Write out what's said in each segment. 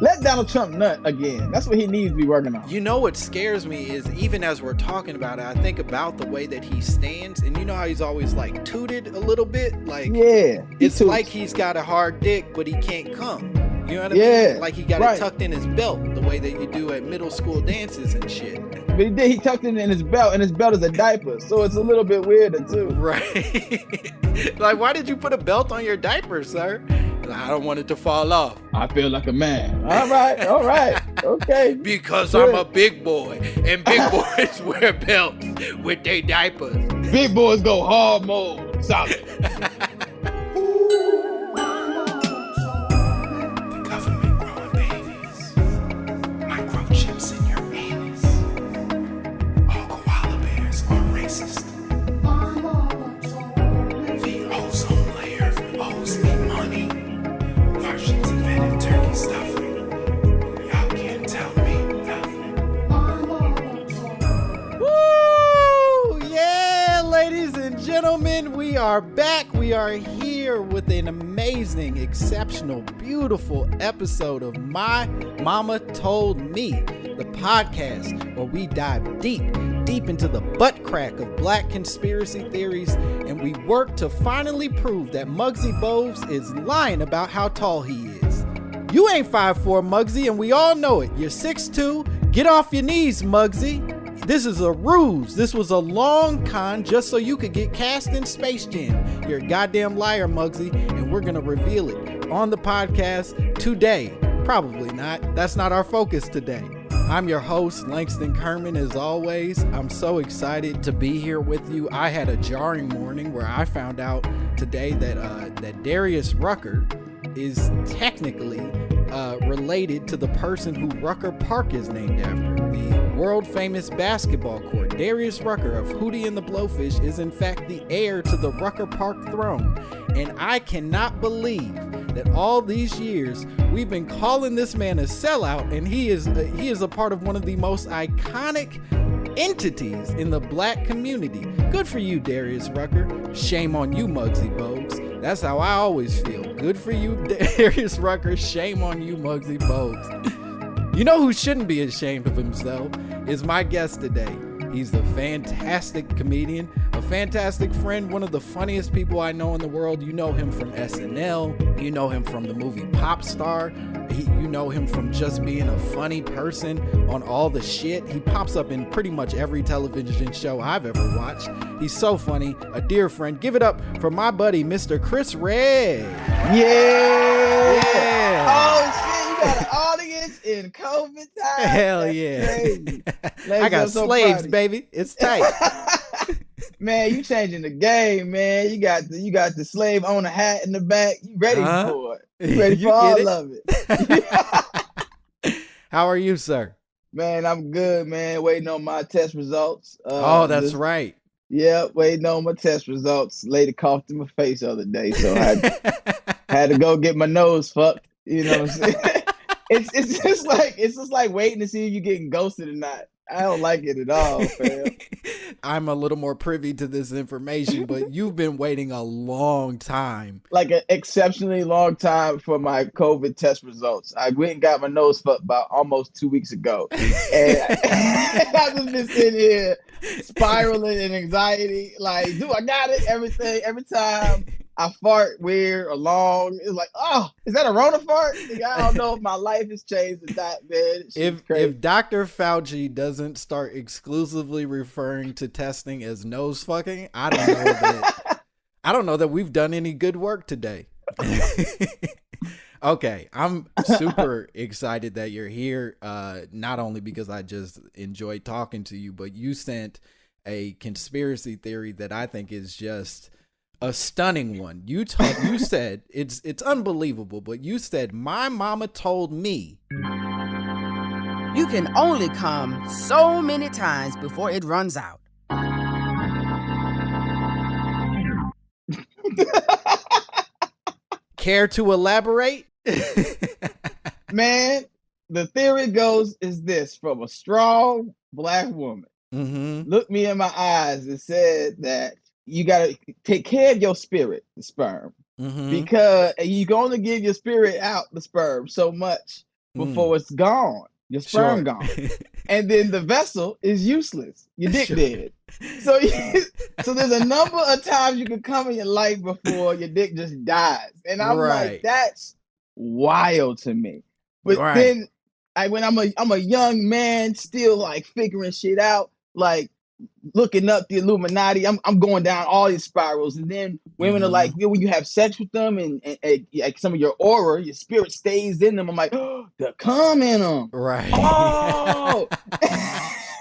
Let Donald Trump nut again. That's what he needs to be working on. You know what scares me is, even as we're talking about it, I think about the way that he stands, and you know how he's always like tooted a little bit? Like, yeah, it's like he's got a hard dick, but he can't come. You know what I mean? Like he got it tucked in his belt the way that you do at middle school dances and shit. But he tucked it in his belt, and his belt is a diaper, so it's a little bit weirder too. Right. Like, why did you put a belt on your diaper, sir? I don't want it to fall off. I feel like a man. All right, okay. Because good. I'm a big boy, and big boys wear belts with their diapers. Big boys go hard mode, solid. Gentlemen, we are back. We are here with an amazing, exceptional, beautiful episode of My Mama Told Me, the podcast where we dive deep into the butt crack of black conspiracy theories, and we work to finally prove that Muggsy Bogues is lying about how tall he is. You ain't 5'4", Muggsy, and we all know it. You're 6'2". Get off your knees, Muggsy. This is a ruse. This was a long con just so you could get cast in Space Jam. You're a goddamn liar, Muggsy, and we're going to reveal it on the podcast today. Probably not. That's not our focus today. I'm your host, Langston Kerman, as always. I'm so excited to be here with you. I had a jarring morning where I found out today that Darius Rucker is technically related to the person who Rucker Park is named after. The world famous basketball court. Darius Rucker of Hootie and the Blowfish is in fact the heir to the Rucker Park throne. And I cannot believe that all these years we've been calling this man a sellout, and he is a part of one of the most iconic entities in the black community. Good for you, Darius Rucker. Shame on you, Muggsy Bogues. That's how I always feel. Good for you, Darius Rucker. Shame on you, Muggsy Bogues. You know who shouldn't be ashamed of himself is my guest today. He's a fantastic comedian, a fantastic friend, one of the funniest people I know in the world. You know him from SNL. You know him from the movie Pop Star. You know him from just being a funny person on all the shit. He pops up in pretty much every television show I've ever watched. He's so funny, a dear friend. Give it up for my buddy, Mr. Chris Red. Yeah. Oh, shit. You got an audience in COVID time. Hell yeah. I got slaves, baby. It's tight. Man, you changing the game, man. You got the slave owner hat in the back. You ready for it. You ready for all of it. How are you, sir? Man, I'm good, man. Waiting on my test results. That's right. Yeah, waiting on my test results. Lady coughed in my face the other day, so I had to go get my nose fucked. You know what I'm saying? It's just like waiting to see if you're getting ghosted or not. I don't like it at all, fam. I'm a little more privy to this information, but you've been waiting a long time. Like an exceptionally long time for my COVID test results. I went and got my nose fucked about almost 2 weeks ago. And I've just been sitting here spiraling in anxiety. Like, dude, I got it, everything, every time I fart weird or long. It's like, oh, is that a Rona fart? I don't know if my life has changed or not, man. If Dr. Fauci doesn't start exclusively referring to testing as nose fucking, I don't know that we've done any good work today. Okay, I'm super excited that you're here. Not only because I just enjoy talking to you, but you sent a conspiracy theory that I think is just a stunning one. You said it's unbelievable, but you said my mama told me you can only come so many times before it runs out. Care to elaborate? Man, the theory goes is this: from a strong black woman, looked me in my eyes and said that you got to take care of your spirit, the sperm, because you can only give your spirit out, the sperm, so much before it's gone. Your sperm gone. And then the vessel is useless. Your dick dead. So, so there's a number of times you can come in your life before your dick just dies. And I'm like, that's wild to me. But then when I'm a young man still like figuring shit out, like looking up the Illuminati, I'm going down all these spirals. And then women are like, when you have sex with them and like some of your aura, your spirit stays in them. I'm like, oh, the cum in them. Right. Oh.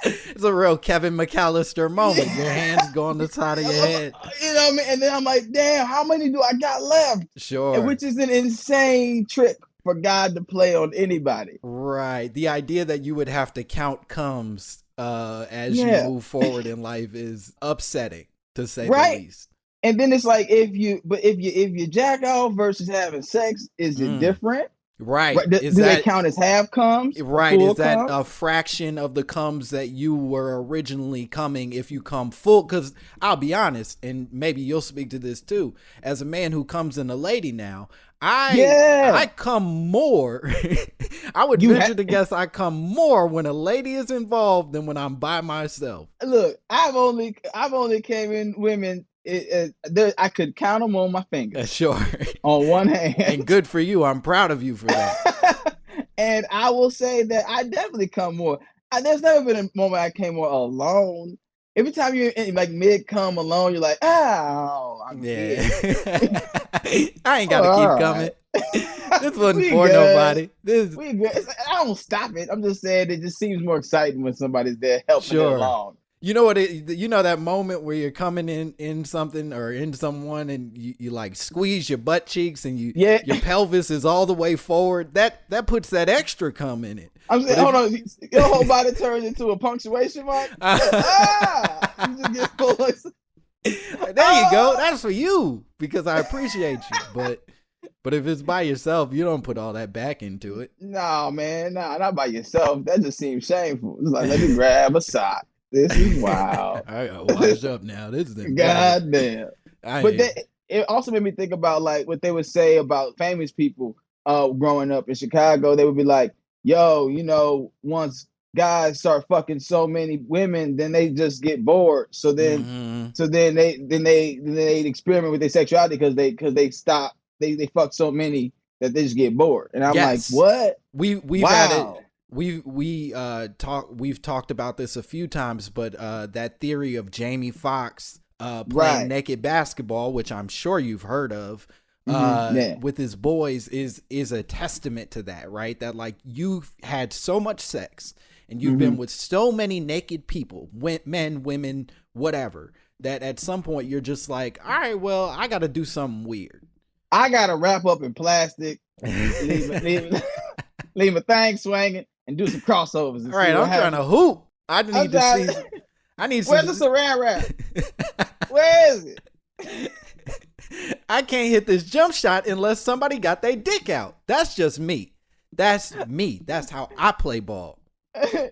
It's a real Kevin McAllister moment. Your hands go on the side of your head. You know what I mean? And then I'm like, damn, how many do I got left? Sure. And which is an insane trick for God to play on anybody. Right. The idea that you would have to count comes as you move forward in life is upsetting, to say the least. And then it's like, if you jack off versus having sex, is it different? Right. Do they count as half comes? Right. Is that a fraction of the comes that you were originally coming if you come full? Because I'll be honest, and maybe you'll speak to this too. As a man who comes in a lady now, I come more. I would venture to guess I come more when a lady is involved than when I'm by myself. Look, I've only came in women. I could count them on my fingers. Sure. On one hand. And good for you. I'm proud of you for that. And I will say that I definitely come more. There's never been a moment I came more alone. Every time you're in, like mid come alone, you're like, I'm good. I ain't got to keep coming. This wasn't for nobody. We good. I don't stop it. I'm just saying it just seems more exciting when somebody's there helping it along. You know what? You know that moment where you're coming in something or in someone, and you like squeeze your butt cheeks, and your pelvis is all the way forward. That puts that extra cum in it. I'm saying, hold on, your whole body turns into a punctuation mark. You just get full. There you go. That's for you because I appreciate you. But if it's by yourself, you don't put all that back into it. No, man, not by yourself. That just seems shameful. It's like, let me grab a sock. This is wild. I gotta wash up now. This is goddamn. But it also made me think about like what they would say about famous people growing up in Chicago. They would be like, yo, once guys start fucking so many women, then they just get bored. So then they experiment with their sexuality because they stop. They fuck so many that they just get bored. And I'm like, what? We've had it. We've talked about this a few times, but that theory of Jamie Foxx playing naked basketball, which I'm sure you've heard of, with his boys is a testament to that, right? That like you've had so much sex and you've been with so many naked people, men, women, whatever, that at some point you're just like, all right, well, I got to do something weird. I got to wrap up in plastic, leave a thing swinging. And do some crossovers. All right, I'm trying to hoop. I need to see. I need some. Where's the saran wrap? Where is it? I can't hit this jump shot unless somebody got their dick out. That's just me. That's me. That's how I play ball.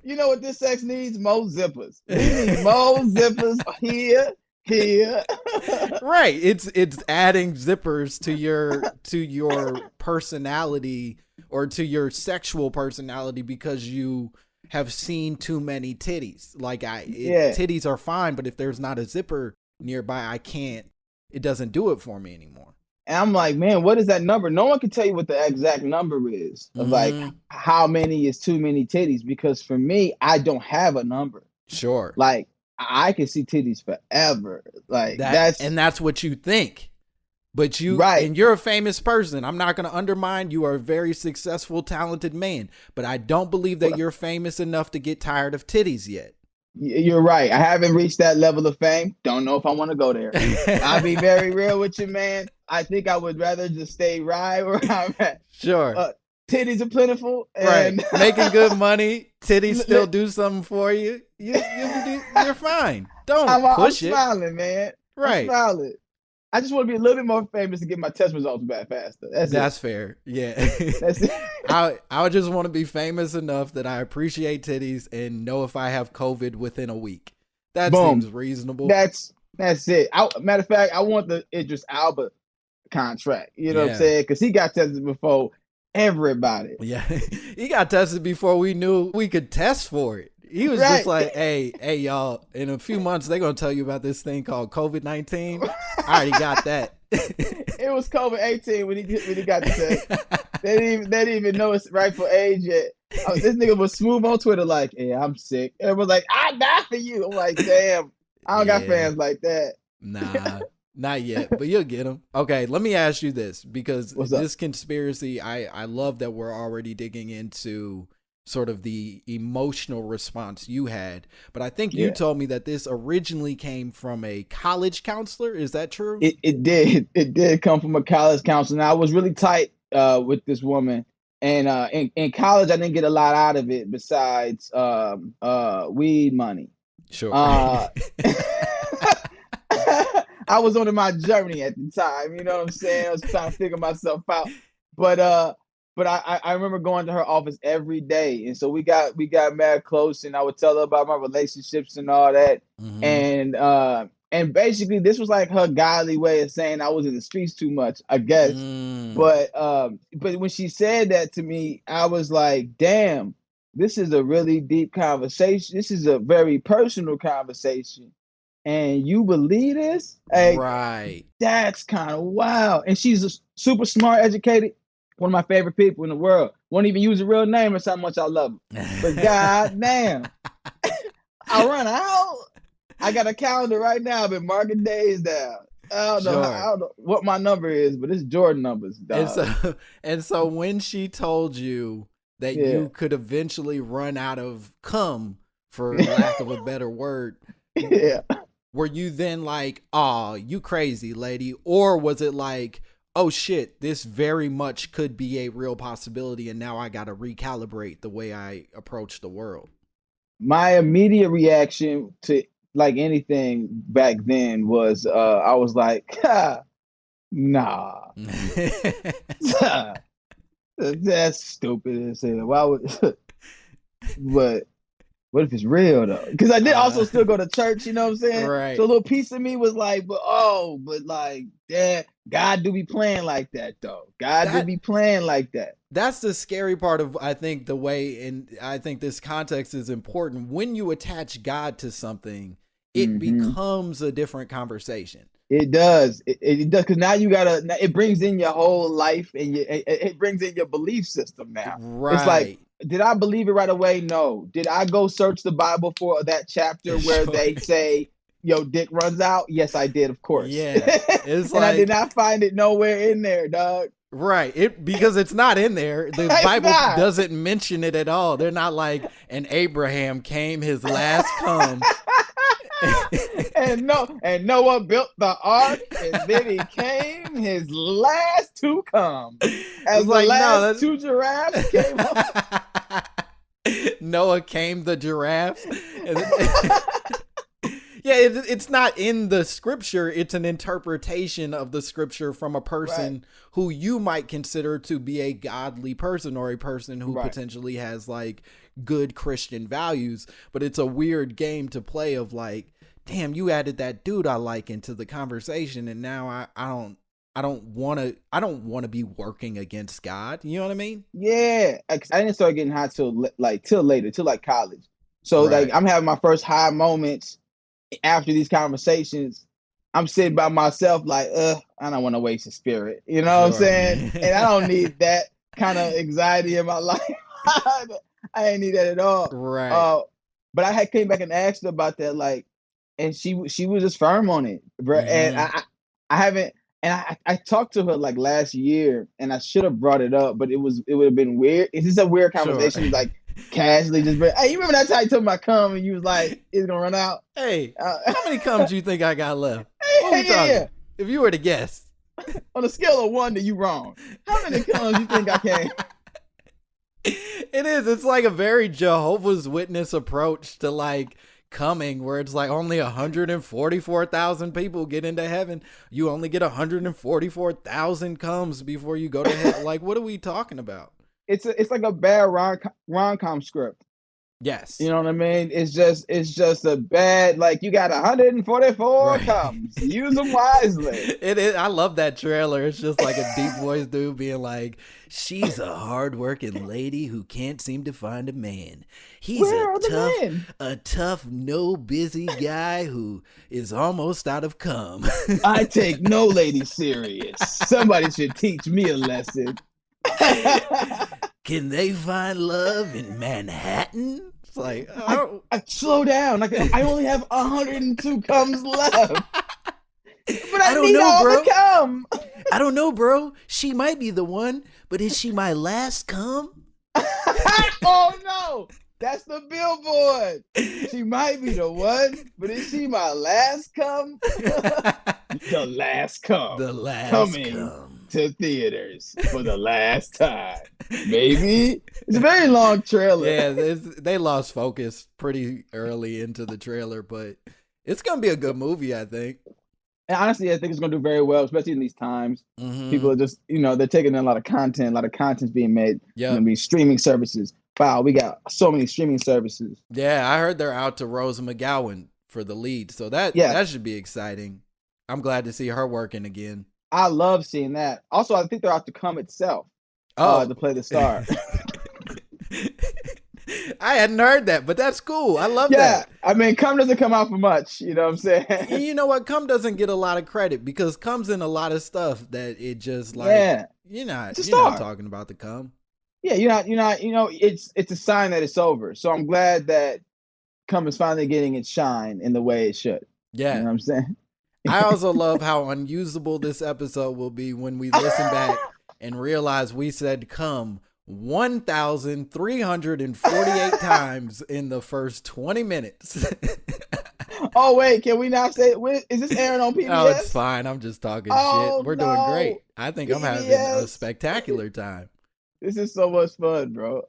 You know what this sex needs? More zippers. We need more zippers here. Right. It's adding zippers to your personality. Or to your sexual personality because you have seen too many titties. Like titties are fine, but if there's not a zipper nearby, it doesn't do it for me anymore. And I'm like, man, what is that number? No one can tell you what the exact number is of like how many is too many titties. Because for me, I don't have a number. Sure. Like I can see titties forever. Like that's what you think. But and you're a famous person. I'm not going to undermine you are a very successful, talented man. But I don't believe that you're famous enough to get tired of titties yet. You're right. I haven't reached that level of fame. Don't know if I want to go there. I'll be very real with you, man. I think I would rather just stay right where I'm at. Sure. Titties are plentiful. And making good money. Titties still do something for you. You're fine. Don't push it. I'm smiling, man. Right. I'm smiling. I just want to be a little bit more famous to get my test results back faster. That's fair. Yeah. That's it. I would just want to be famous enough that I appreciate titties and know if I have COVID within a week. That seems reasonable. That's it. Matter of fact, I want the Idris Elba contract. You know what I'm saying? Because he got tested before everybody. Yeah, he got tested before we knew we could test for it. He was just like, hey, y'all, in a few months, they're going to tell you about this thing called COVID-19. I already got that. It was COVID-18 when he got the test. They didn't even know it's rightful age yet. This nigga was smooth on Twitter like, "Yeah, I'm sick." Everyone's like, "I die for you." I'm like, "Damn, I don't got fans like that." Nah, not yet, but you'll get them. Okay, let me ask you this, because this conspiracy, I love that we're already digging into sort of the emotional response you had, but I think you told me that this originally came from a college counselor. Is that true? It did come from a college counselor. Now, I was really tight with this woman, and in college I didn't get a lot out of it besides weed money. Sure. I was on my journey at the time, you know what I'm saying? I was trying to figure myself out. But I remember going to her office every day, and so we got mad close, and I would tell her about my relationships and all that. Mm-hmm. And basically this was like her godly way of saying I was in the streets too much, I guess. But when she said that to me, I was like, damn, this is a really deep conversation. This is a very personal conversation. And you believe this? Like, right. That's kind of wild. And she's a super smart, educated, one of my favorite people in the world. Won't even use a real name. That's how much I love her. But god damn, I run out. I got a calendar right now. I've been marking days down. I don't know what my number is, but it's Jordan numbers, dog. And so when she told you that you could eventually run out of cum, for lack of a better word, were you then like, "Oh, you crazy lady," or was it like, "Oh shit, this very much could be a real possibility, and now I got to recalibrate the way I approach the world"? My immediate reaction to like anything back then was I was like, nah. That's stupid as hell. Why would but what if it's real though? Because I did also still go to church, you know what I'm saying? Right. So a little piece of me was like, but like, damn, God do be playing like that though. God do be playing like that. That's the scary part of, I think, the way, and I think this context is important. When you attach God to something, it becomes a different conversation. It does. It does, because now it brings in your whole life, and it brings in your belief system now. Right. It's like, did I believe it right away? No. Did I go search the Bible for that chapter where they say, yo, dick runs out? Yes, I did, of course. Yeah. It's and I did not find it nowhere in there, dog. Right. Because it's not in there. The Bible doesn't mention it at all. They're not like, and Abraham came his last cum. and Noah built the ark, and then he came his last to come. As the last two giraffes came up. Noah came the giraffes. Yeah, it's not in the scripture. It's an interpretation of the scripture from a person who you might consider to be a godly person, or a person who potentially has like good Christian values. But it's a weird game to play of like, damn, you added that dude I like into the conversation, and now I don't want to be working against God. You know what I mean? Yeah, I didn't start getting high till later, till like college. So like I'm having my first high moments after these conversations. I'm sitting by myself like, I don't want to waste the spirit. You know what I'm saying? And I don't need that kind of anxiety in my life. I ain't need that at all. Right. But I came back and asked her about that, like, and she was just firm on it, bro. And I haven't. And I talked to her like last year, and I should have brought it up, but it would have been weird. It's just a weird conversation, like casually just bring, hey, you remember that time you took my cum and you was like, it's gonna run out? Hey, how many cums do you think I got left? If you were to guess. On a scale of 1 to you wrong, how many cums you think I can? It is. It's like a very Jehovah's Witness approach to like coming, where it's like only 144,000 people get into heaven. You only get 144,000 comes before you go to heaven. Like, what are we talking about? It's like a bad rom-com script. Yes. You know what I mean? It's just a bad, like, you got 144 comes. Use them wisely. It is. I love that trailer. It's just like a deep voice dude being like, she's a hardworking lady who can't seem to find a man. He's a tough, no busy guy who is almost out of cum. I take no lady serious. Somebody should teach me a lesson. Can they find love in Manhattan? It's like, I slow down. I only have 102 comes left. But I don't know, bro. Cum. I don't know, bro. She might be the one, but is she my last cum? Oh no, that's the billboard. She might be the one, but is she my last cum? The last cum. The last coming cum to theaters for the last time. Maybe it's a very long trailer. Yeah, they lost focus pretty early into the trailer, but it's gonna be a good movie, I think. And honestly, I think it's going to do very well, especially in these times. People are just, they're taking in a lot of content. A lot of content's being made. Yeah. Streaming services. Wow, we got so many streaming services. Yeah, I heard they're out to Rose McGowan for the lead, so that should be exciting. I'm glad to see her working again. I love seeing that. Also, I think they're out to Come itself. To play the star. I hadn't heard that, but that's cool. I love that. I mean, Cum doesn't come out for much. You know what I'm saying? And you know what? Cum doesn't get a lot of credit because Cum's in a lot of stuff that it just like, you're not talking about the Cum. Yeah, you're not, it's a sign that it's over. So I'm glad that Cum is finally getting its shine in the way it should. Yeah. You know what I'm saying? I also love how unusable this episode will be when we listen back and realize we said Cum 1,348 times in the first 20 minutes. Oh, wait, can we not say it? Is this airing on PBS? Oh, it's fine. I'm just talking shit. We're doing great. I think PBS. I'm having a spectacular time. This is so much fun, bro.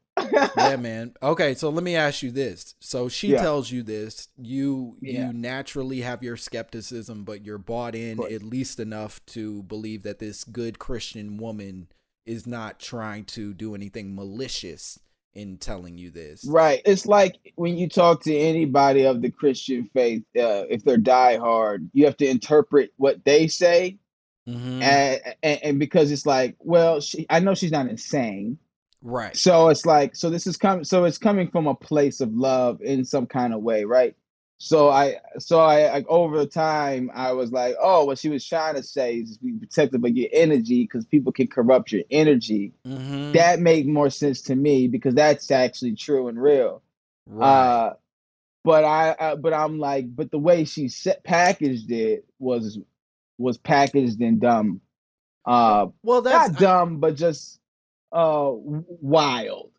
Yeah, man. Okay, so let me ask you this. So she tells you this. You naturally have your skepticism, but you're bought in at least enough to believe that this good Christian woman is not trying to do anything malicious in telling you this. Right. It's like when you talk to anybody of the Christian faith, if they're diehard, you have to interpret what they say. And because it's like, well, I know she's not insane. Right. So it's like, it's coming from a place of love in some kind of way. Right. So I over time, I was like, oh, what she was trying to say is be protected by your energy because people can corrupt your energy. That made more sense to me because that's actually true and real. Right. But I'm like, but the way she packaged it was packaged in dumb. Well, that's not dumb, but just wild.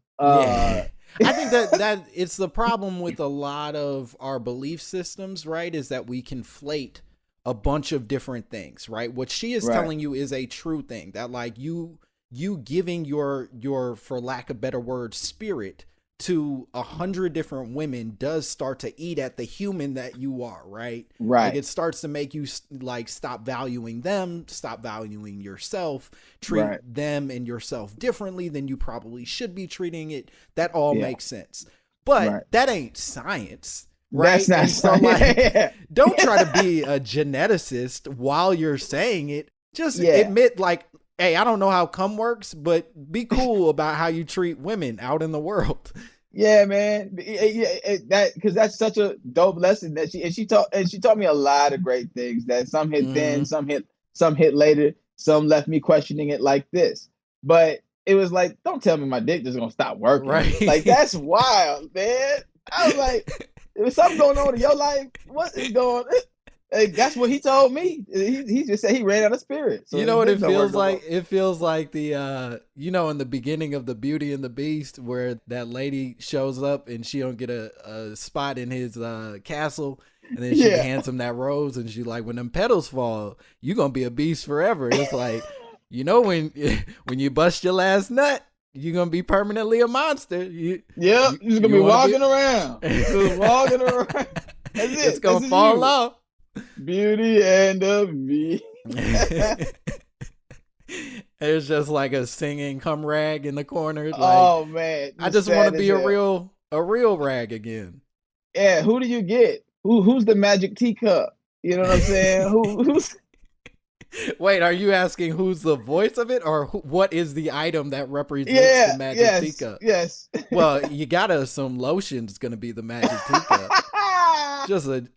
I think that it's the problem with a lot of our belief systems, right? Is that we conflate a bunch of different things, right? What she is telling you is a true thing that like you giving your, for lack of better word, spirit to 100 different women does start to eat at the human that you are, right? Right. Like it starts to make you like stop valuing them, stop valuing yourself, treat them and yourself differently than you probably should be treating it. That all makes sense. But that ain't science. Right. That's not like, don't try to be a geneticist while you're saying it. Just admit like, hey, I don't know how cum works, but be cool about how you treat women out in the world. Yeah, man. Because that's such a dope lesson that she taught me a lot of great things that some hit then, some hit later, some left me questioning it like this. But it was like, don't tell me my dick just gonna stop working. Right. Like that's wild, man. I was like, there's something going on in your life. What is going on? That's what he told me. He just said he ran out of spirit. So you know what it feels like? It feels like the, in the beginning of the Beauty and the Beast where that lady shows up and she don't get a spot in his castle. And then she hands him that rose and she like, when them petals fall, you going to be a beast forever. It's like, when you bust your last nut, you're going to be permanently a monster. You're going to be walking around. Just walking around. That's it. It's going to fall off. Beauty and the Beast. There's just like a singing cum rag in the corner. Like, oh man! I just want to be a A real rag again. Yeah, who do you get? Who's the magic teacup? You know what I'm saying? Who's? Wait, are you asking who's the voice of it, or what is the item that represents the magic teacup? Yes. Well, you gotta assume lotion's gonna be the magic teacup. Just a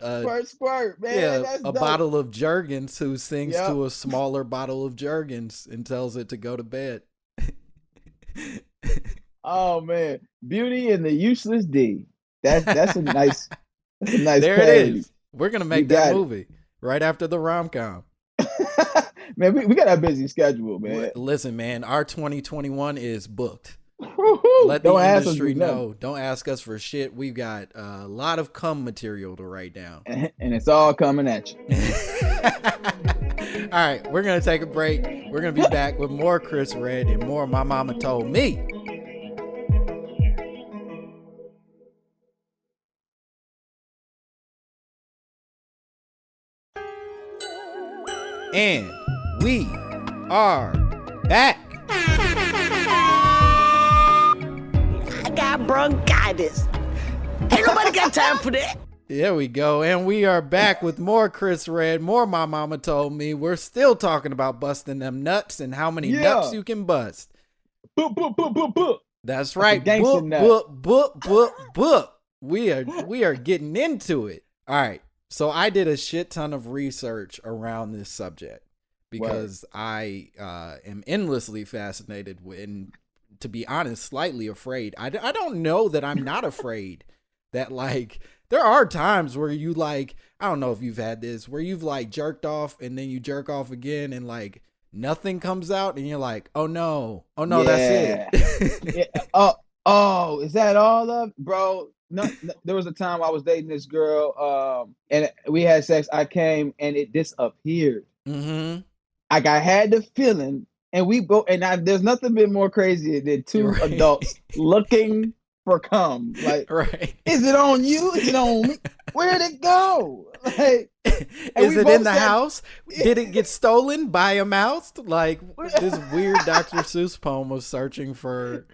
squirt, man. Yeah, That's a dope. bottle of Jergens who sings to a smaller bottle of Jergens and tells it to go to bed. Oh man, Beauty and the Useless D. That's a nice. There parody. it is. We're gonna make that movie right after the rom-com. Man, we got a busy schedule, man. Listen, man, our 2021 is booked. Let the industry know. Don't ask us for shit. We've got a lot of cum material to write down. And it's all coming at you. All right, we're going to take a break. We're going to be back with more Chris Redd and more My Mama Told Me. And we are back. I got bronchitis. Ain't nobody got time for that. There we go. And we are back with more Chris Redd, more My Mama Told Me. We're still talking about busting them nuts and how many nuts you can bust. Boop, boop, boop, boop, boop. That's right. Gangsta nut. Boop. We are getting into it. All right. So I did a shit ton of research around this subject because I am endlessly fascinated and, to be honest, slightly afraid. I don't know that I'm not afraid that, like, there are times where you, like, I don't know if you've had this, where you've, like, jerked off and then you jerk off again and, like, nothing comes out and you're like, oh no, that's it. Oh, is that all of, bro? No, there was a time I was dating this girl, and we had sex. I came and it disappeared. Mm-hmm. Like I had the feeling, and we both. And there's nothing been more crazy than two adults looking for cum. Like, is it on you? Is it on me? Where'd it go? Like, is it in the house? Did it get stolen by a mouse? Like this weird Dr. Seuss poem was searching for.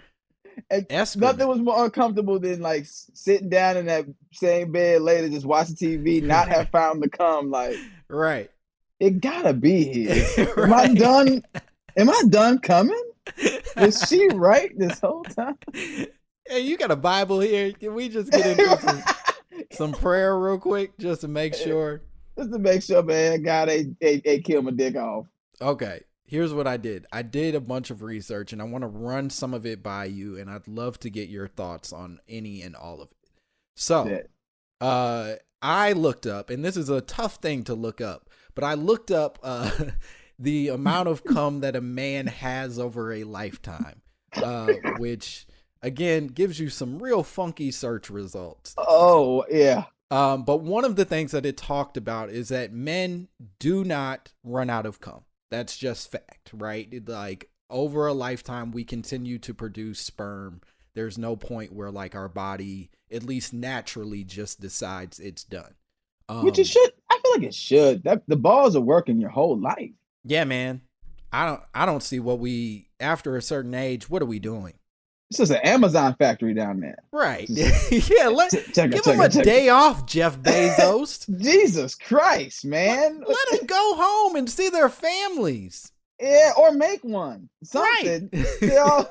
Nothing was more uncomfortable than like sitting down in that same bed later, just watching TV, not have found the cum. Like, it gotta be here. Am I done? Am I done coming? Was she right this whole time? Hey, you got a Bible here? Can we just get into some prayer real quick, just to make sure? Just to make sure, man, God ain't kill my dick off. Okay. Here's what I did. I did a bunch of research and I want to run some of it by you, and I'd love to get your thoughts on any and all of it. So, I looked up, and this is a tough thing to look up, but I looked up the amount of cum that a man has over a lifetime, which again gives you some real funky search results. Oh, yeah. But one of the things that it talked about is that men do not run out of cum. That's just fact, right? Like over a lifetime, we continue to produce sperm. There's no point where like our body, at least naturally, just decides it's done. Which it should. I feel like it should. The balls are working your whole life. Yeah, man. I don't see what after a certain age, what are we doing? This is an Amazon factory down there. Right. Yeah, give them a day off, Jeff Bezos. Jesus Christ, man. Let them go home and see their families. Yeah, or make one. Something. Right. You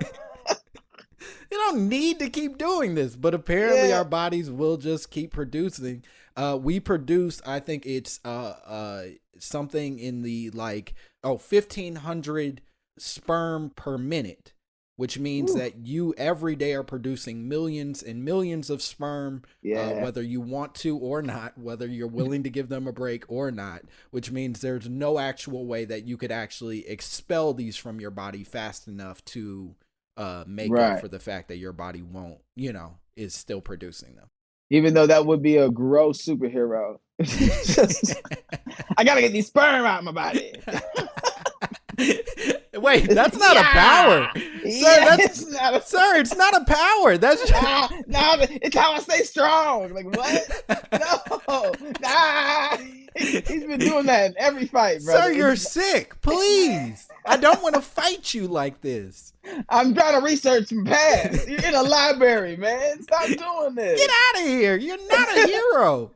don't need to keep doing this, but apparently our bodies will just keep producing. We produce, I think it's something in the 1,500 sperm per minute. Which means that you every day are producing millions and millions of sperm, whether you want to or not, whether you're willing to give them a break or not, which means there's no actual way that you could actually expel these from your body fast enough to make up for the fact that your body won't, is still producing them. Even though that would be a gross superhero. I got to get these sperm out of my body. Wait, that's not a power. Sir, it's not a power. That's just... no, it's how I stay strong. Like, what? No. Nah. He's been doing that in every fight, bro. Sir, you're sick. Please. I don't want to fight you like this. I'm trying to research some past. You're in a library, man. Stop doing this. Get out of here. You're not a hero.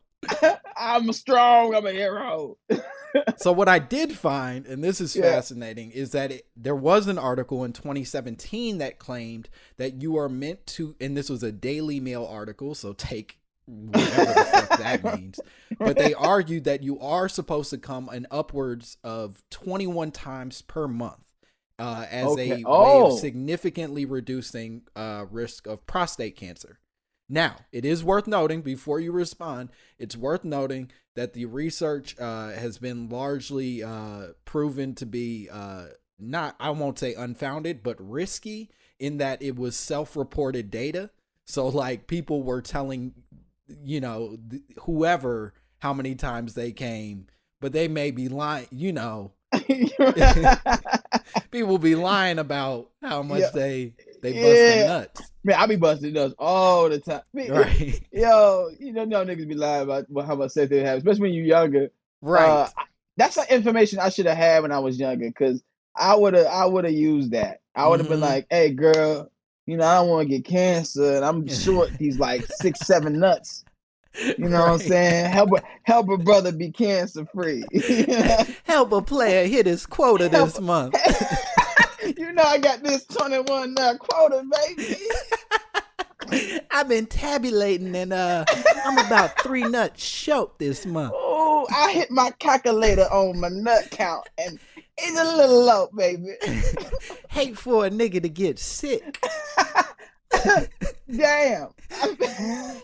I'm strong. I'm a hero. So what I did find, and this is fascinating, is that there was an article in 2017 that claimed that you are meant to, and this was a Daily Mail article, so take whatever the fuck that means. But they argued that you are supposed to come in upwards of 21 times per month as a way of significantly reducing risk of prostate cancer. Now, it is worth noting, before you respond, it's worth noting that the research has been largely proven to be not, I won't say unfounded, but risky, in that it was self-reported data. So like people were telling, you know, whoever how many times they came, but they may be lying, you know. People be lying about how much they bust their nuts. Man, I be busting nuts all the time. Right. Yo, you know niggas be lying about how much sex they have, especially when you're younger. Right. That's the information I should have had when I was younger, because I would have used that. I would have been like, hey girl, you know, I don't want to get cancer and I'm short these like 6-7 nuts. You know what I'm saying? Help a brother be cancer free. Help a player hit his quota this month. You know I got this 21 nut quota, baby. I've been tabulating and I'm about 3 nuts short this month. Oh, I hit my calculator on my nut count and it's a little low, baby. Hate for a nigga to get sick. Damn.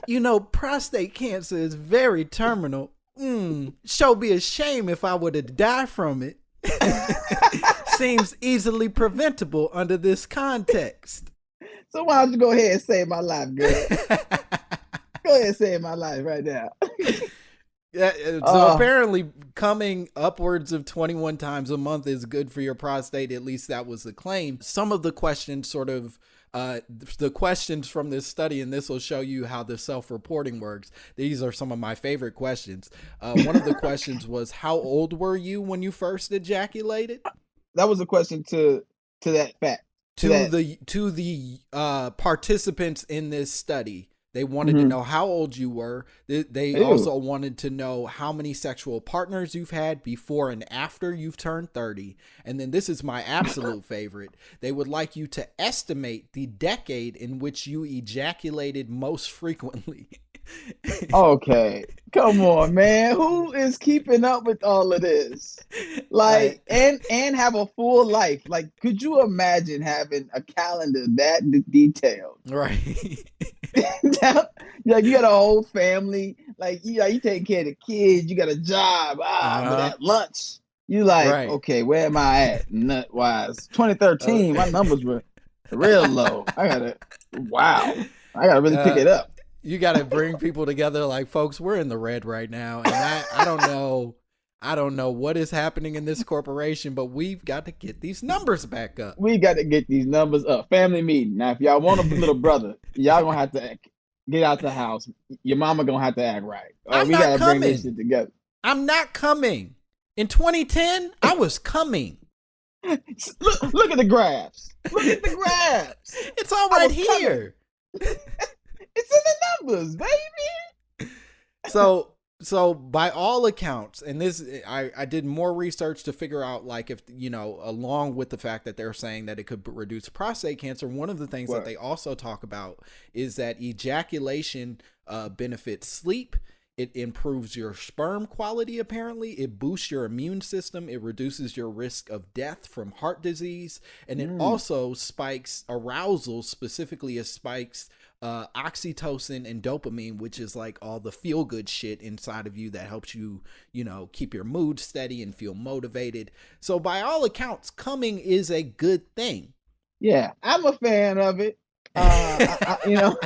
You know, prostate cancer is very terminal. Sure be a shame if I were to die from it. Seems easily preventable under this context. So why don't you go ahead and save my life, girl? Go ahead and save my life right now. So apparently coming upwards of 21 times a month is good for your prostate. At least that was the claim. Some of the questions the questions from this study, and this will show you how the self-reporting works. These are some of my favorite questions. One of the questions was, how old were you when you first ejaculated? That was a question to that fact. To the participants in this study. They wanted to know how old you were. They also wanted to know how many sexual partners you've had before and after you've turned 30. And then this is my absolute favorite. They would like you to estimate the decade in which you ejaculated most frequently. Okay, come on, man. Who is keeping up with all of this? Like, and have a full life. Like, could you imagine having a calendar that detailed? Right. Like, you got a whole family. Like, you taking care of the kids. You got a job. But at lunch, you like, okay, where am I at nut wise? 2013, my numbers were real low. I gotta really pick it up. You got to bring people together. Like, folks, we're in the red right now. And I don't know what is happening in this corporation, but we've got to get these numbers back up. We got to get these numbers up. Family meeting. Now, if y'all want a little brother, y'all going to have to get out the house. Your mama going to have to act right. We got to bring this shit together. I'm not coming. In 2010, I was coming. Look at the graphs. Look at the graphs. It's all right here. It's in the numbers, baby. So by all accounts, and this, I did more research to figure out, like, if, you know, along with the fact that they're saying that it could reduce prostate cancer, one of the things that they also talk about is that ejaculation benefits sleep. It improves your sperm quality, apparently. It boosts your immune system. It reduces your risk of death from heart disease. And it also spikes arousal, specifically it spikes oxytocin and dopamine, which is like all the feel good shit inside of you that helps you, you know, keep your mood steady and feel motivated. So by all accounts, coming is a good thing. Yeah, I'm a fan of it. You know,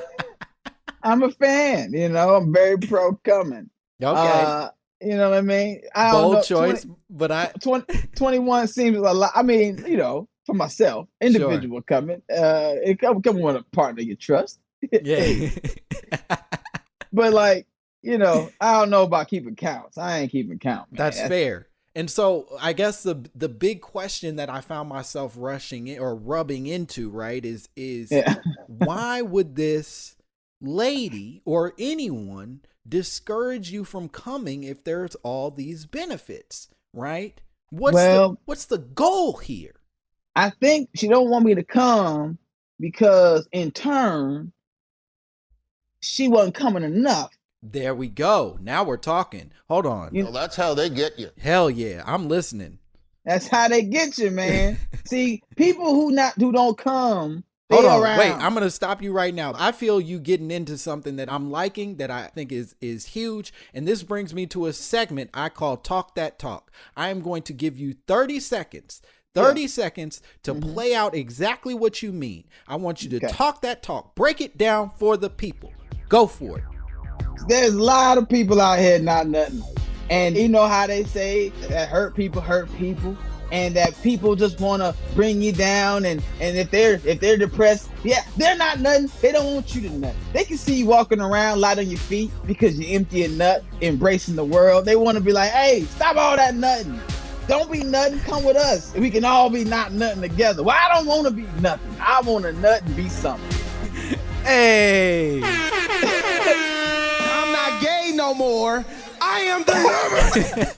I'm a fan. You know, I'm very pro coming. Okay. You know what I mean? Bold choice, but 21 seems a lot. I mean, you know, for myself, individual coming. It come with a partner you trust. Yeah. But like, I don't know about keeping counts. I ain't keeping count, man. That's fair. And so I guess the big question that I found myself rushing in or rubbing into, right, is why would this lady or anyone discourage you from coming if there's all these benefits, right? What's the goal here? I think she don't want me to come because in turn she wasn't coming enough. There we go. Now we're talking. Hold on. Well, that's how they get you. Hell yeah, I'm listening. That's how they get you, man. See, people who don't come. Hold on, around. wait. I'm gonna stop you right now. I feel you getting into something that I'm liking, that I think is huge, and this brings me to a segment I call Talk That Talk. I am going to give you 30 seconds. 30 seconds to play out exactly what you mean. I want you to talk that talk. Break it down for the people. Go for it. There's a lot of people out here not nothing. And you know how they say that hurt people, and that people just want to bring you down. And if they're depressed, they're not nothing. They don't want you to nut. They can see you walking around light on your feet because you're empty and nut, embracing the world. They want to be like, hey, stop all that nutting. Don't be nothing. Come with us. We can all be not nothing together. Well, I don't want to be nothing. I want to nut and be something. Hey. I'm not gay no more. I am delivered.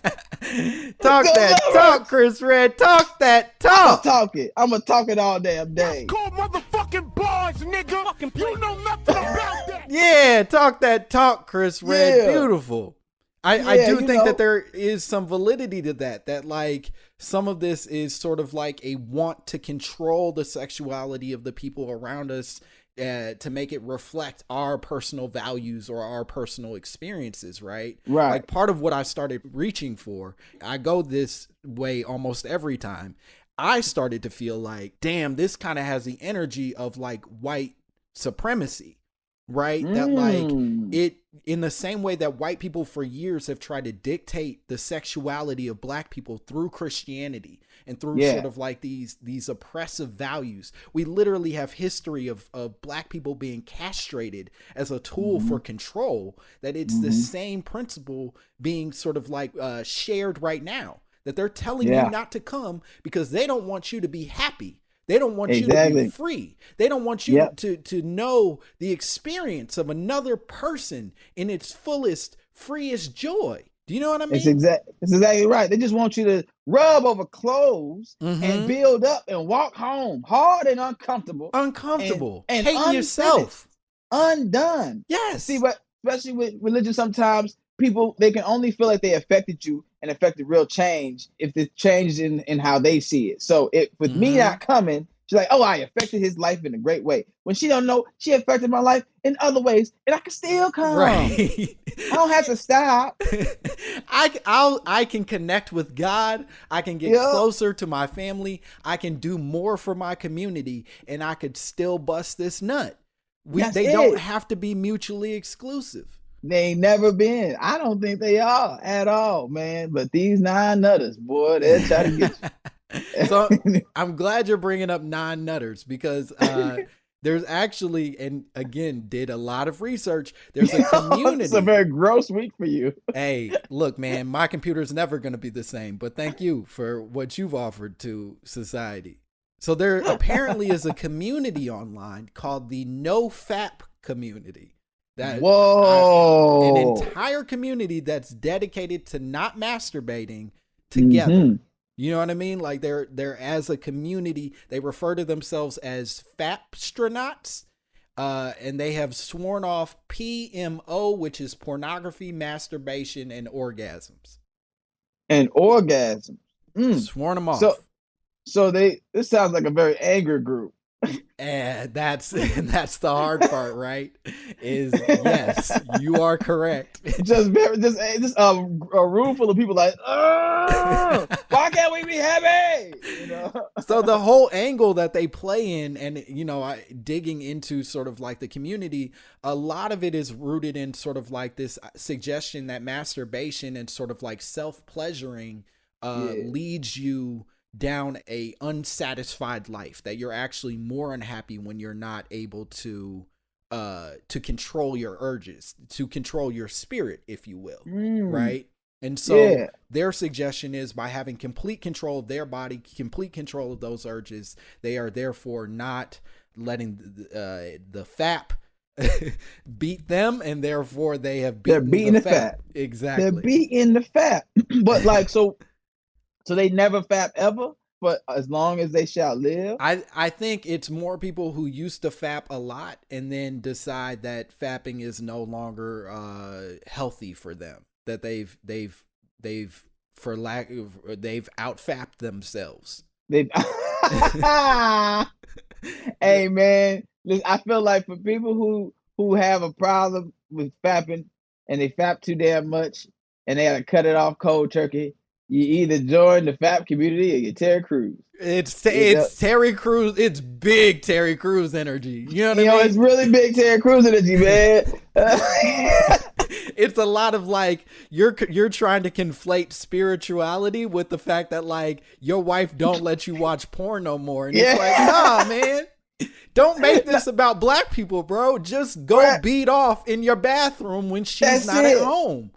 Talk that talk, Chris Red. Talk that talk. I'm gonna talk it all damn day. Call motherfucking bars, nigga. You know nothing about that. Yeah, talk that talk, Chris Red. Yeah. Beautiful. I do think that there is some validity to that like some of this is sort of like a want to control the sexuality of the people around us to make it reflect our personal values or our personal experiences, right? Right. Like part of what I started reaching for, I go this way almost every time. I started to feel like, damn, this kind of has the energy of like white supremacy, right? That like it, in the same way that white people for years have tried to dictate the sexuality of black people through Christianity and through sort of like these oppressive values. We literally have history of black people being castrated as a tool for control, that it's the same principle being sort of like shared right now, that they're telling you not to come because they don't want you to be happy. They don't want you to be free. They don't want you to know the experience of another person in its fullest, freest joy. Do you know what I mean? It's exactly right. They just want you to rub over clothes and build up and walk home hard and uncomfortable. And hating yourself. Undone. Yes. See, but especially with religion, sometimes people, they can only feel like they affected you and affected real change if the change in how they see it. So with me not coming, she's like, oh, I affected his life in a great way. When she don't know, she affected my life in other ways, and I can still come. Right. I don't have to stop. I can connect with God. I can get closer to my family. I can do more for my community, and I could still bust this nut. They don't have to be mutually exclusive. They ain't never been. I don't think they are at all, man. But these non-nutters, boy, they're trying to get you. So I'm glad you're bringing up non-nutters because there's actually, and again, did a lot of research. There's a community. It's a very gross week for you. Hey, look, man, my computer's never going to be the same, but thank you for what you've offered to society. So there apparently is a community online called the NoFap community. An entire community that's dedicated to not masturbating together. You know what I mean? Like they're as a community, they refer to themselves as Fapstronauts, and they have sworn off PMO, which is pornography, masturbation, and orgasms. Sworn them off. So this sounds like a very angry group. And that's the hard part, right? Is yes, you are correct. just a room full of people like, why can't we be happy? You know? So the whole angle that they play in, and digging into sort of like the community, a lot of it is rooted in sort of like this suggestion that masturbation and sort of like self-pleasuring leads you down a unsatisfied life, that you're actually more unhappy when you're not able to control your urges, to control your spirit, if you will. Right. And so their suggestion is, by having complete control of their body, complete control of those urges, they are therefore not letting the FAP beat them, and therefore they're beating the FAP. Exactly. They're beating the FAP. But like, so they never FAP ever, but as long as they shall live. I think it's more people who used to FAP a lot and then decide that fapping is no longer healthy for them, that they've out-fapped themselves. Hey man, listen, I feel like for people who have a problem with fapping and they fap too damn much and they gotta cut it off cold turkey, you either join the FAP community or you Terry Crews. It's Terry Crews. It's big Terry Crews energy. You know what I mean? It's really big Terry Crews energy, man. It's a lot of like, you're trying to conflate spirituality with the fact that like your wife don't let you watch porn no more. And it's like, nah, man. Don't make this about black people, bro. Just go beat off in your bathroom when she's not at home.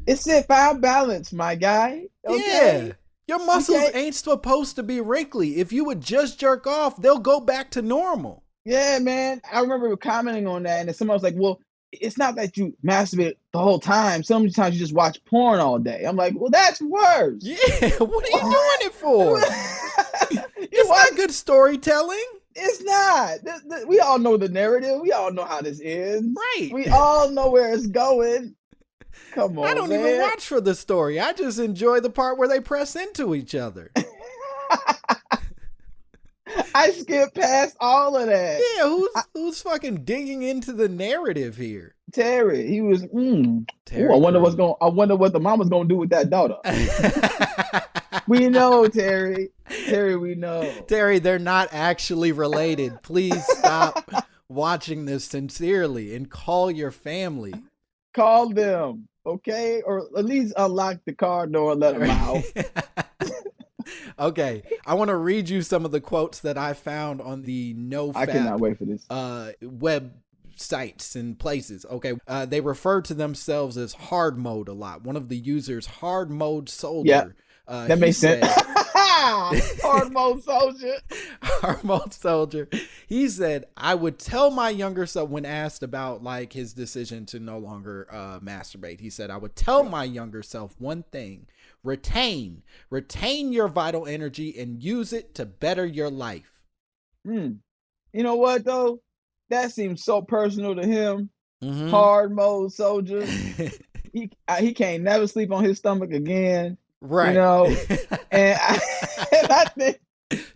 It's find balance, my guy. Okay? Yeah. Your muscles ain't supposed to be wrinkly. If you would just jerk off, they'll go back to normal. Yeah, man. I remember commenting on that, and someone was like, well, it's not that you masturbate the whole time. Sometimes you just watch porn all day. I'm like, well, that's worse. Yeah, what are you doing it for? It's not good storytelling. It's not. We all know the narrative. We all know how this ends. Right. We all know where it's going. Come on, I don't man. even watch for the story. I just enjoy the part where they press into each other. I skip past all of that. Yeah, who's fucking digging into the narrative here? Terry. He was. Terry, I wonder what the mama's gonna do with that daughter. We know, Terry. Terry, we know. Terry, they're not actually related. Please stop watching this sincerely and call your family. Call them, okay? Or at least unlock the car door and let them out. Okay, I want to read you some of the quotes that I found on the NoFap. I cannot wait for this. Web sites and places. Okay, they refer to themselves as hard mode a lot. One of the users, hard mode soldier. Yeah, that makes sense. Hard mode soldier. Hard mode soldier. He said, I would tell my younger self, when asked about like his decision to no longer masturbate, he said, I would tell my younger self one thing: retain your vital energy and use it to better your life. You know what though? That seems so personal to him. Mm-hmm. Hard mode soldier. He can't never sleep on his stomach again. Right. You know, and I think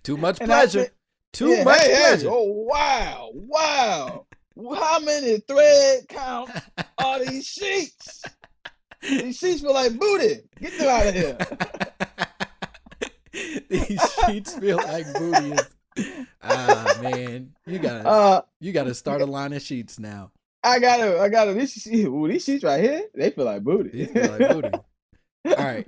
too much pleasure. Too much pleasure. Oh wow! How many thread count are these sheets? These sheets feel like booty. Get them out of here. These sheets feel like booty. Man, you gotta start a line of sheets now. I gotta. These sheets right here, they feel like booty. These feel like booty. All right,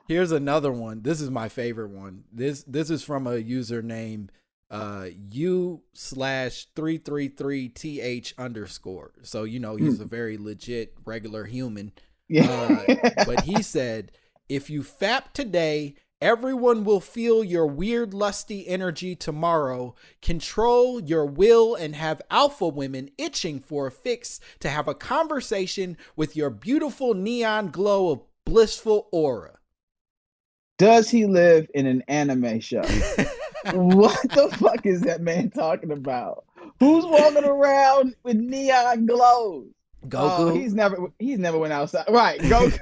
here's another one. This is my favorite one. This is from a user named U/333th_. So he's a very legit regular human. But he said, if you fap today, everyone will feel your weird lusty energy tomorrow. Control your will and have alpha women itching for a fix to have a conversation with your beautiful neon glow of blissful aura. Does he live in an anime show? What the fuck is that man talking about? Who's walking around with neon glows? Goku. He's never went outside. Right, Goku.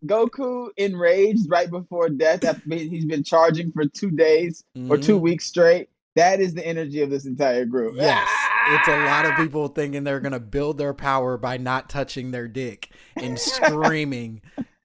Goku enraged right before death. He's been charging for 2 days or 2 weeks straight. That is the energy of this entire group. Yes. It's a lot of people thinking they're going to build their power by not touching their dick and screaming.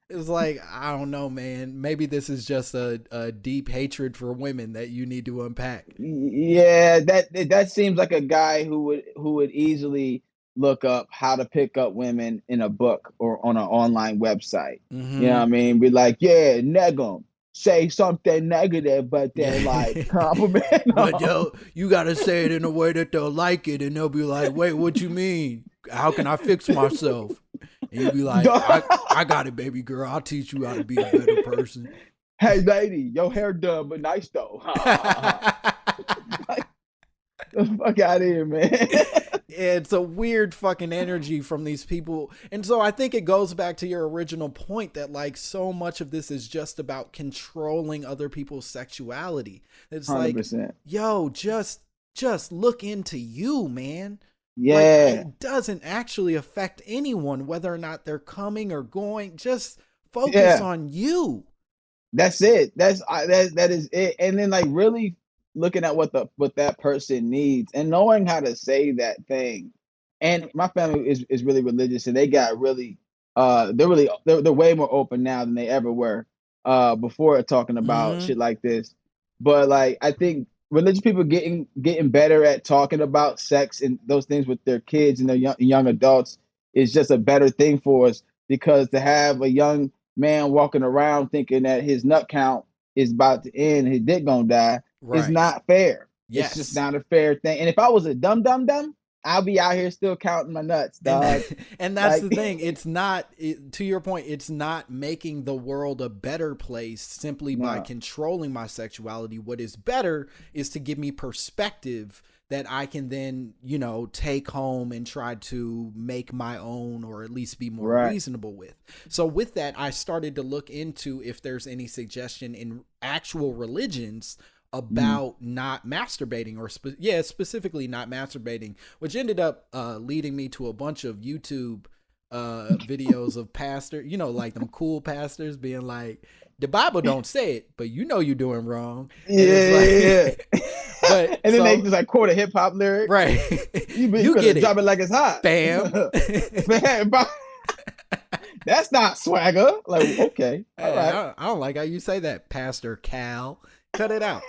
It's like, I don't know, man. Maybe this is just a deep hatred for women that you need to unpack. Yeah, that seems like a guy who would easily look up how to pick up women in a book or on an online website. Mm-hmm. You know what I mean? Be like, yeah, neg them. Say something negative, but then like compliment them. But yo, you gotta say it in a way that they'll like it, and they'll be like, "Wait, what you mean? How can I fix myself?" And you'll be like, I got it, baby girl. I'll teach you how to be a better person. Hey, lady, your hair done, but nice though. Like, the fuck out of here, man. It's a weird fucking energy from these people. And so I think it goes back to your original point that like so much of this is just about controlling other people's sexuality. It's 100%. Like, yo, just look into you, man. Yeah. Like, it doesn't actually affect anyone, whether or not they're coming or going. Just focus on you. That's it. That is it. And then like really looking at what that person needs and knowing how to say that thing. And my family is really religious, and they got really they're way more open now than they ever were before talking about shit like this. But like I think religious people getting better at talking about sex and those things with their kids and their young adults is just a better thing for us, because to have a young man walking around thinking that his nut count is about to end, his dick gonna die, is not fair. Yes. It's just not a fair thing. And if I was a dumb, I'll be out here still counting my nuts, dog. And that's like, the thing. It's not, to your point, it's not making the world a better place simply by controlling my sexuality. What is better is to give me perspective that I can then, you know, take home and try to make my own, or at least be more reasonable with. So with that, I started to look into if there's any suggestion in actual religions about not masturbating, or specifically not masturbating, which ended up leading me to a bunch of YouTube videos of pastors, you know, like them cool pastors being like, the Bible don't say it, but you know you're doing wrong. Yeah. But and then they just like quote a hip hop lyric. Right. You get it. Drop it like it's hot. Bam. Bam. That's not swagger. Like, okay. All right. I don't like how you say that, Pastor Cal. Cut it out.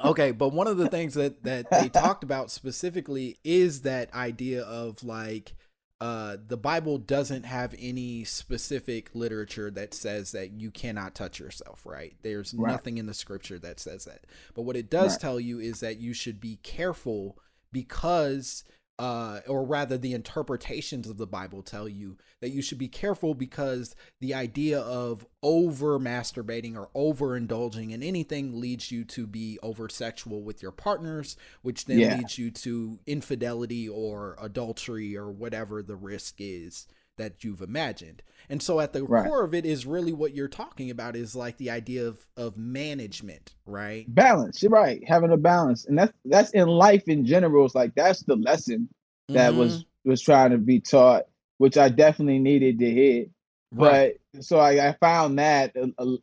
Okay, but one of the things that they talked about specifically is that idea of like the Bible doesn't have any specific literature that says that you cannot touch yourself, right? There's nothing in the scripture that says that. But what it does tell you is that you should be careful because or rather the interpretations of the Bible tell you that you should be careful, because the idea of over masturbating or overindulging in anything leads you to be over sexual with your partners, which then leads you to infidelity or adultery or whatever the risk is that you've imagined. And so at the core of it is really what you're talking about, is like the idea of management, right? Balance. You're right. Having a balance. And that's in life in general. It's like, that's the lesson that was trying to be taught, which I definitely needed to hear. But so I found that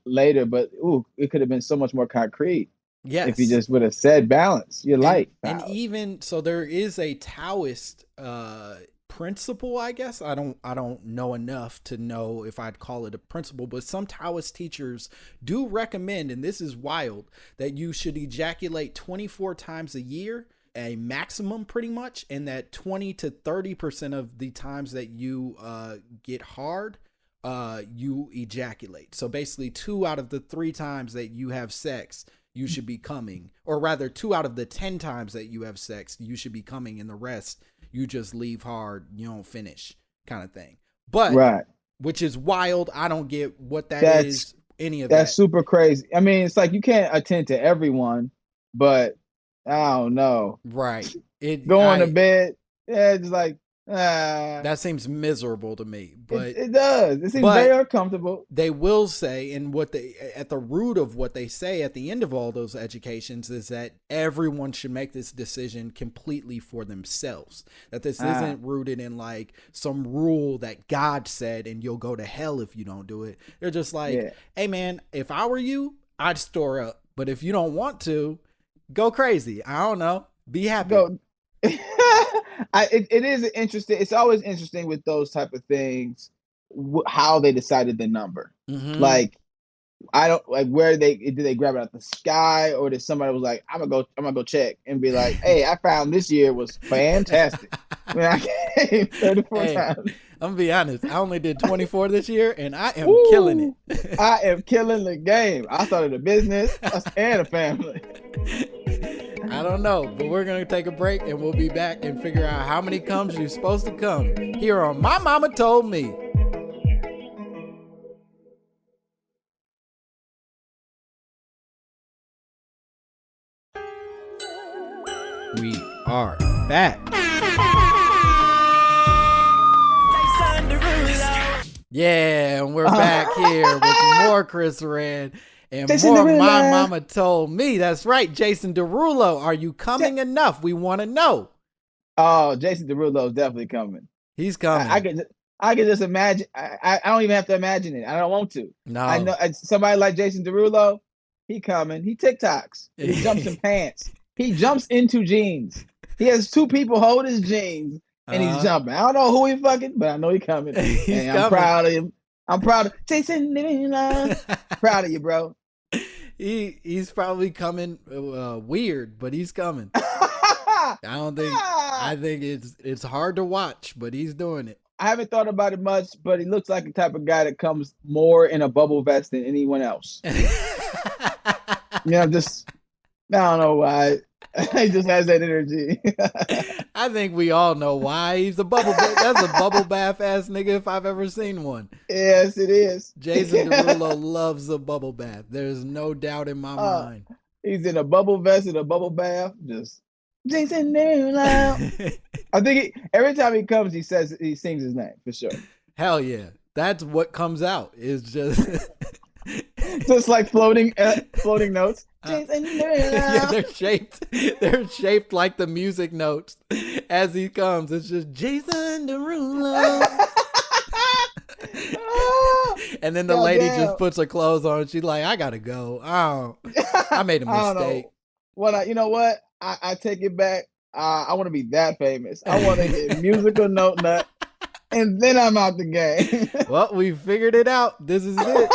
later, but it could have been so much more concrete. Yes. If you just would have said balance your life. And even so, there is a Taoist principle, I guess. I don't know enough to know if I'd call it a principle, but some Taoist teachers do recommend, and this is wild, that you should ejaculate 24 times a year, a maximum pretty much, and that 20 to 30% of the times that you get hard, you ejaculate. So basically 2 out of the 3 times that you have sex, you should be coming, or rather 2 out of the 10 times that you have sex, you should be coming, and the rest you just leave hard, you don't finish, kind of thing. But which is wild. I don't get what is any of that. That's super crazy. I mean, it's like you can't attend to everyone, but I don't know. Right. Going to bed, it's like that seems miserable to me. But it does. It seems very uncomfortable. They will say, and what they at the root of what they say at the end of all those educations is that everyone should make this decision completely for themselves. That this isn't rooted in like some rule that God said and you'll go to hell if you don't do it. They're just like, hey man, if I were you, I'd store up. But if you don't want to, go crazy. I don't know. Be happy. It is interesting. It's always interesting with those type of things, how they decided the number. Like, I don't like where did they grab it out the sky, or did somebody was like, I'm gonna go check and be like, hey, I found this year was fantastic. I mean, game 34 Hey, times. I'm gonna be honest. I only did 24 this year, and I am killing it. I am killing the game. I started a business and a family. I don't know, but we're gonna take a break, and we'll be back and figure out how many comes you're supposed to come here on My Mama Told Me. We are back. Yeah, and we're back here with more Chris Redd and Jason more Derulo. My Mama Told Me. That's right, Jason Derulo. Are you coming enough? We want to know. Oh, Jason Derulo is definitely coming. He's coming. I can just imagine. I don't even have to imagine it. I don't want to. No. I know somebody like Jason Derulo. He coming. He TikToks. He jumps in pants. He jumps into jeans. He has two people hold his jeans and he's jumping. I don't know who he fucking, but I know he coming. And I'm proud of him. I'm proud of Jason Derulo. Proud of you, bro. He's probably coming weird, but he's coming. I think it's hard to watch, but he's doing it. I haven't thought about it much, but he looks like the type of guy that comes more in a bubble vest than anyone else. I don't know why. He just has that energy. I think we all know why. He's a bubble bath. That's a bubble bath ass nigga if I've ever seen one. Yes, it is. Jason Derulo loves a bubble bath. There's no doubt in my mind. He's in a bubble vest and a bubble bath. Just Jason Derulo. I think every time he comes, he sings his name for sure. Hell yeah. That's what comes out. It's just just like floating notes. Jason Derulo. Yeah, they're shaped like the music notes as he comes. It's just Jason Derulo. And then the lady just puts her clothes on and she's like, I gotta go. I made a mistake. You know what? I take it back. I want to be that famous. I want to get musical note nut, and then I'm out the game. Well, we figured it out. This is it.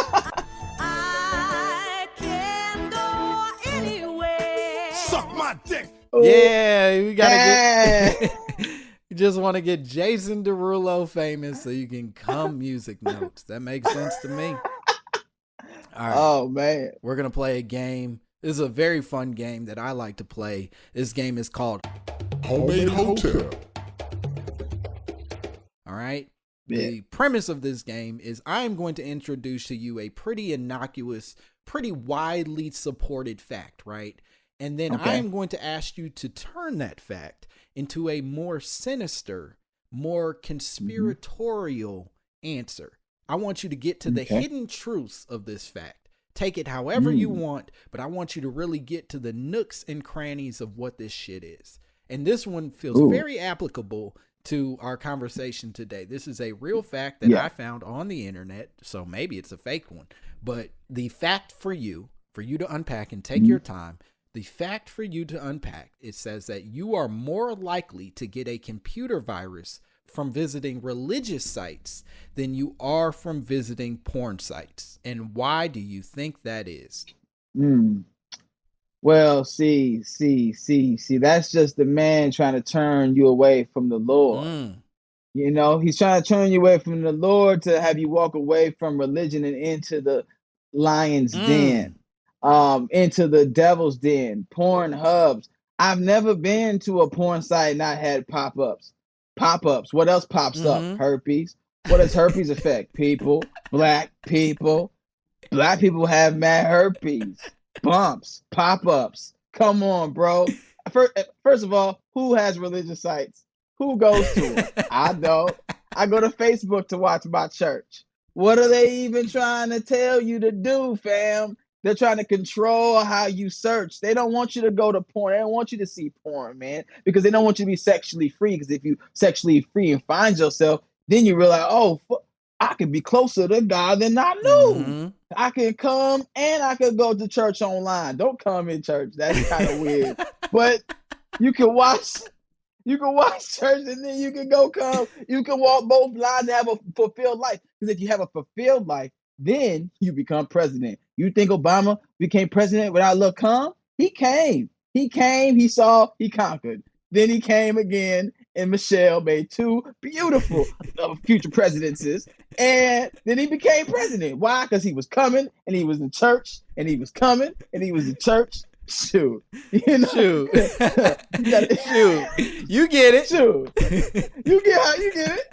I can go anywhere. Suck my dick. Yeah, we gotta get. You just want to get Jason Derulo famous so you can come music notes. That makes sense to me. All right. Oh man, we're gonna play a game. This is a very fun game that I like to play. This game is called Homemade Hotel. All right. Yeah. The premise of this game is I'm going to introduce to you a pretty innocuous, pretty widely supported fact, right? And then I'm going to ask you to turn that fact into a more sinister, more conspiratorial answer. I want you to get to the hidden truths of this fact. Take it however you want, but I want you to really get to the nooks and crannies of what this shit is. And this one feels very applicable to our conversation today. This is a real fact that I found on the internet, so maybe it's a fake one. But the fact for you to unpack and take your time, the fact for you to unpack, it says that you are more likely to get a computer virus from visiting religious sites than you are from visiting porn sites. And why do you think that is? Well, see, that's just the man trying to turn you away from the Lord. You know, he's trying to turn you away from the Lord to have you walk away from religion and into the lion's den, into the devil's den, porn hubs. I've never been to a porn site and I had pop-ups. What else pops up? Herpes. What does herpes affect? People, black people. Black people have mad herpes. Bumps, pop-ups. Come on, bro. First of all, who has religious sites? Who goes to them? I don't. I go to Facebook to watch my church. What are they even trying to tell you to do, fam? They're trying to control how you search. They don't want you to go to porn. They don't want you to see porn, man, because they don't want you to be sexually free. Because if you sexually free and find yourself, then you realize, I could be closer to God than I knew. I can come and I could go to church online. Don't come in church. That's kind of weird. But you can watch church and then you can go come. You can walk both lines and have a fulfilled life. Because if you have a fulfilled life, then you become president. You think Obama became president without a little calm? He came. He saw, he conquered. Then he came again and Michelle made 2 beautiful future presidencies, and then he became president. Why? Because he was coming, and he was in church, and he was coming, and he was in church. Shoot, Shoot, shoot, you get it. Shoot, you get it.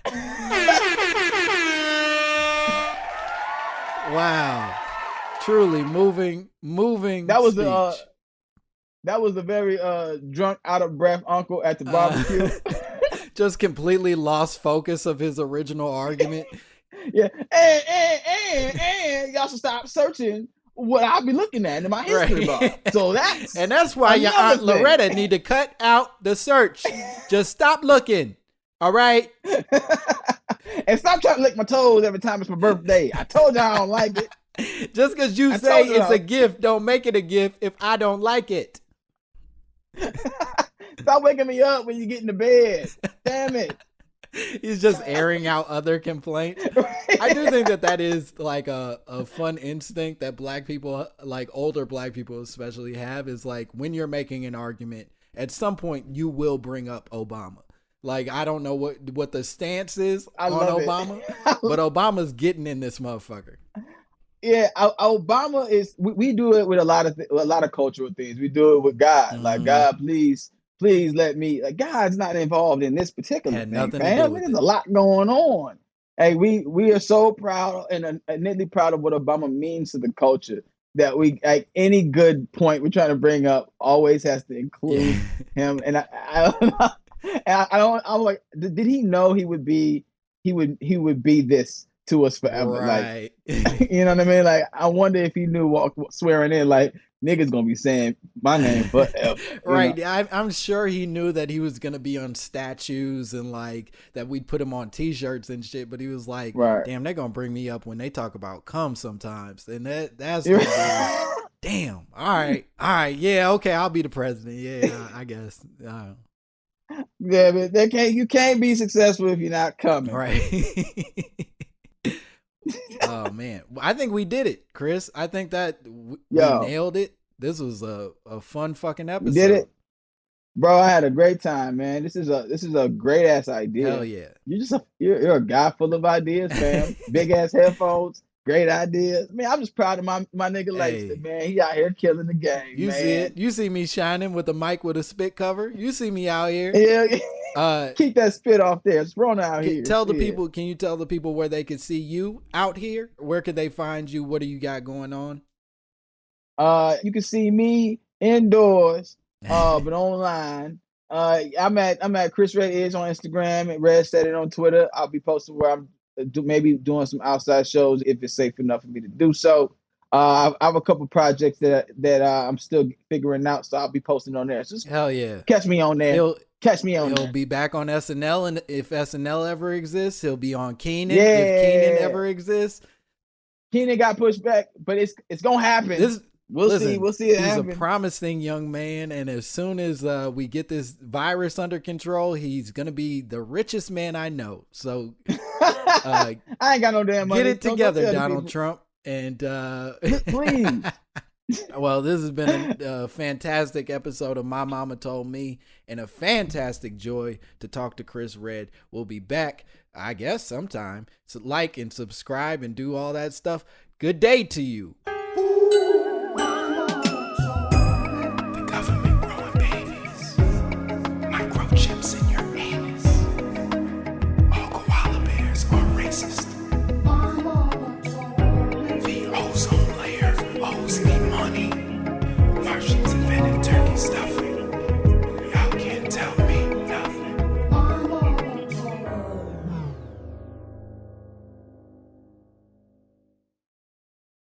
Wow, truly moving. That was speech. That was a very drunk, out of breath uncle at the barbecue. Just completely lost focus of his original argument. Yeah, and y'all should stop searching what I'll be looking at in my history bar. So that's why your Aunt Loretta need to cut out the search. Just stop looking. All right. And stop trying to lick my toes every time it's my birthday. I told you I don't like it. Just because you say it's a gift, don't make it a gift if I don't like it. Stop waking me up when you get into bed. Damn it. He's just airing out other complaints. I do think that is like a fun instinct that black people, like older black people especially, have, is like when you're making an argument, at some point you will bring up Obama. Like, I don't know what the stance is on Obama, but Obama's getting in this motherfucker. Yeah, Obama is. We do it with a lot of cultural things. We do it with God. Like, God, please let me. Like, God's not involved in this particular thing, nothing fam. There's a lot going on. Hey, we are so proud and innately proud of what Obama means to the culture, that we, like, any good point we're trying to bring up always has to include him. And I'm like, did he know he would be this to us forever? Right. Like, you know what I mean? Like, I wonder if he knew swearing in, like, niggas gonna be saying my name forever. Right. I'm sure he knew that he was gonna be on statues and like that we'd put him on t-shirts and shit, but he was like, right. Damn, they're gonna bring me up when they talk about cum sometimes. And that's damn. All right. Yeah, okay, I'll be the president. Yeah, I guess. Yeah, but you can't be successful if you're not coming. Right. Oh man, I think we did it, Chris. I think that we nailed it. This was a fun fucking episode. You did it, bro. I had a great time, man. This is a great ass idea. Hell yeah. You're a guy full of ideas, fam. Big ass headphones, great ideas. Man, I'm just proud of my nigga Langston, man. He out here killing the game. You man. See it. You see me shining with a mic with a spit cover. You see me out here. Yeah. Keep that spit off there. It's Rona out here. Can you tell the people where they could see you out here? Where could they find you? What do you got going on? You can see me indoors, but online. I'm at Chris Red Edge on Instagram and Red Said It on Twitter. I'll be posting where I'm maybe doing some outside shows if it's safe enough for me to do so. I have a couple projects that I'm still figuring out, so I'll be posting on there. So just hell yeah, catch me on there. He'll be back on SNL, and if SNL ever exists, he'll be on Kenan. Yeah. If Kenan ever exists. Kenan got pushed back, but it's gonna happen. We'll see it happen. He's a promising young man, and as soon as we get this virus under control, he's gonna be the richest man I know. So I ain't got no damn money. Get it together, Donald Trump. And please. Well, this has been a fantastic episode of My Mama Told Me, and a fantastic joy to talk to Chris Red. We'll be back, I guess, sometime. So like and subscribe and do all that stuff. Good day to you. The government growing babies, microchips in your anus. All koala bears are racist.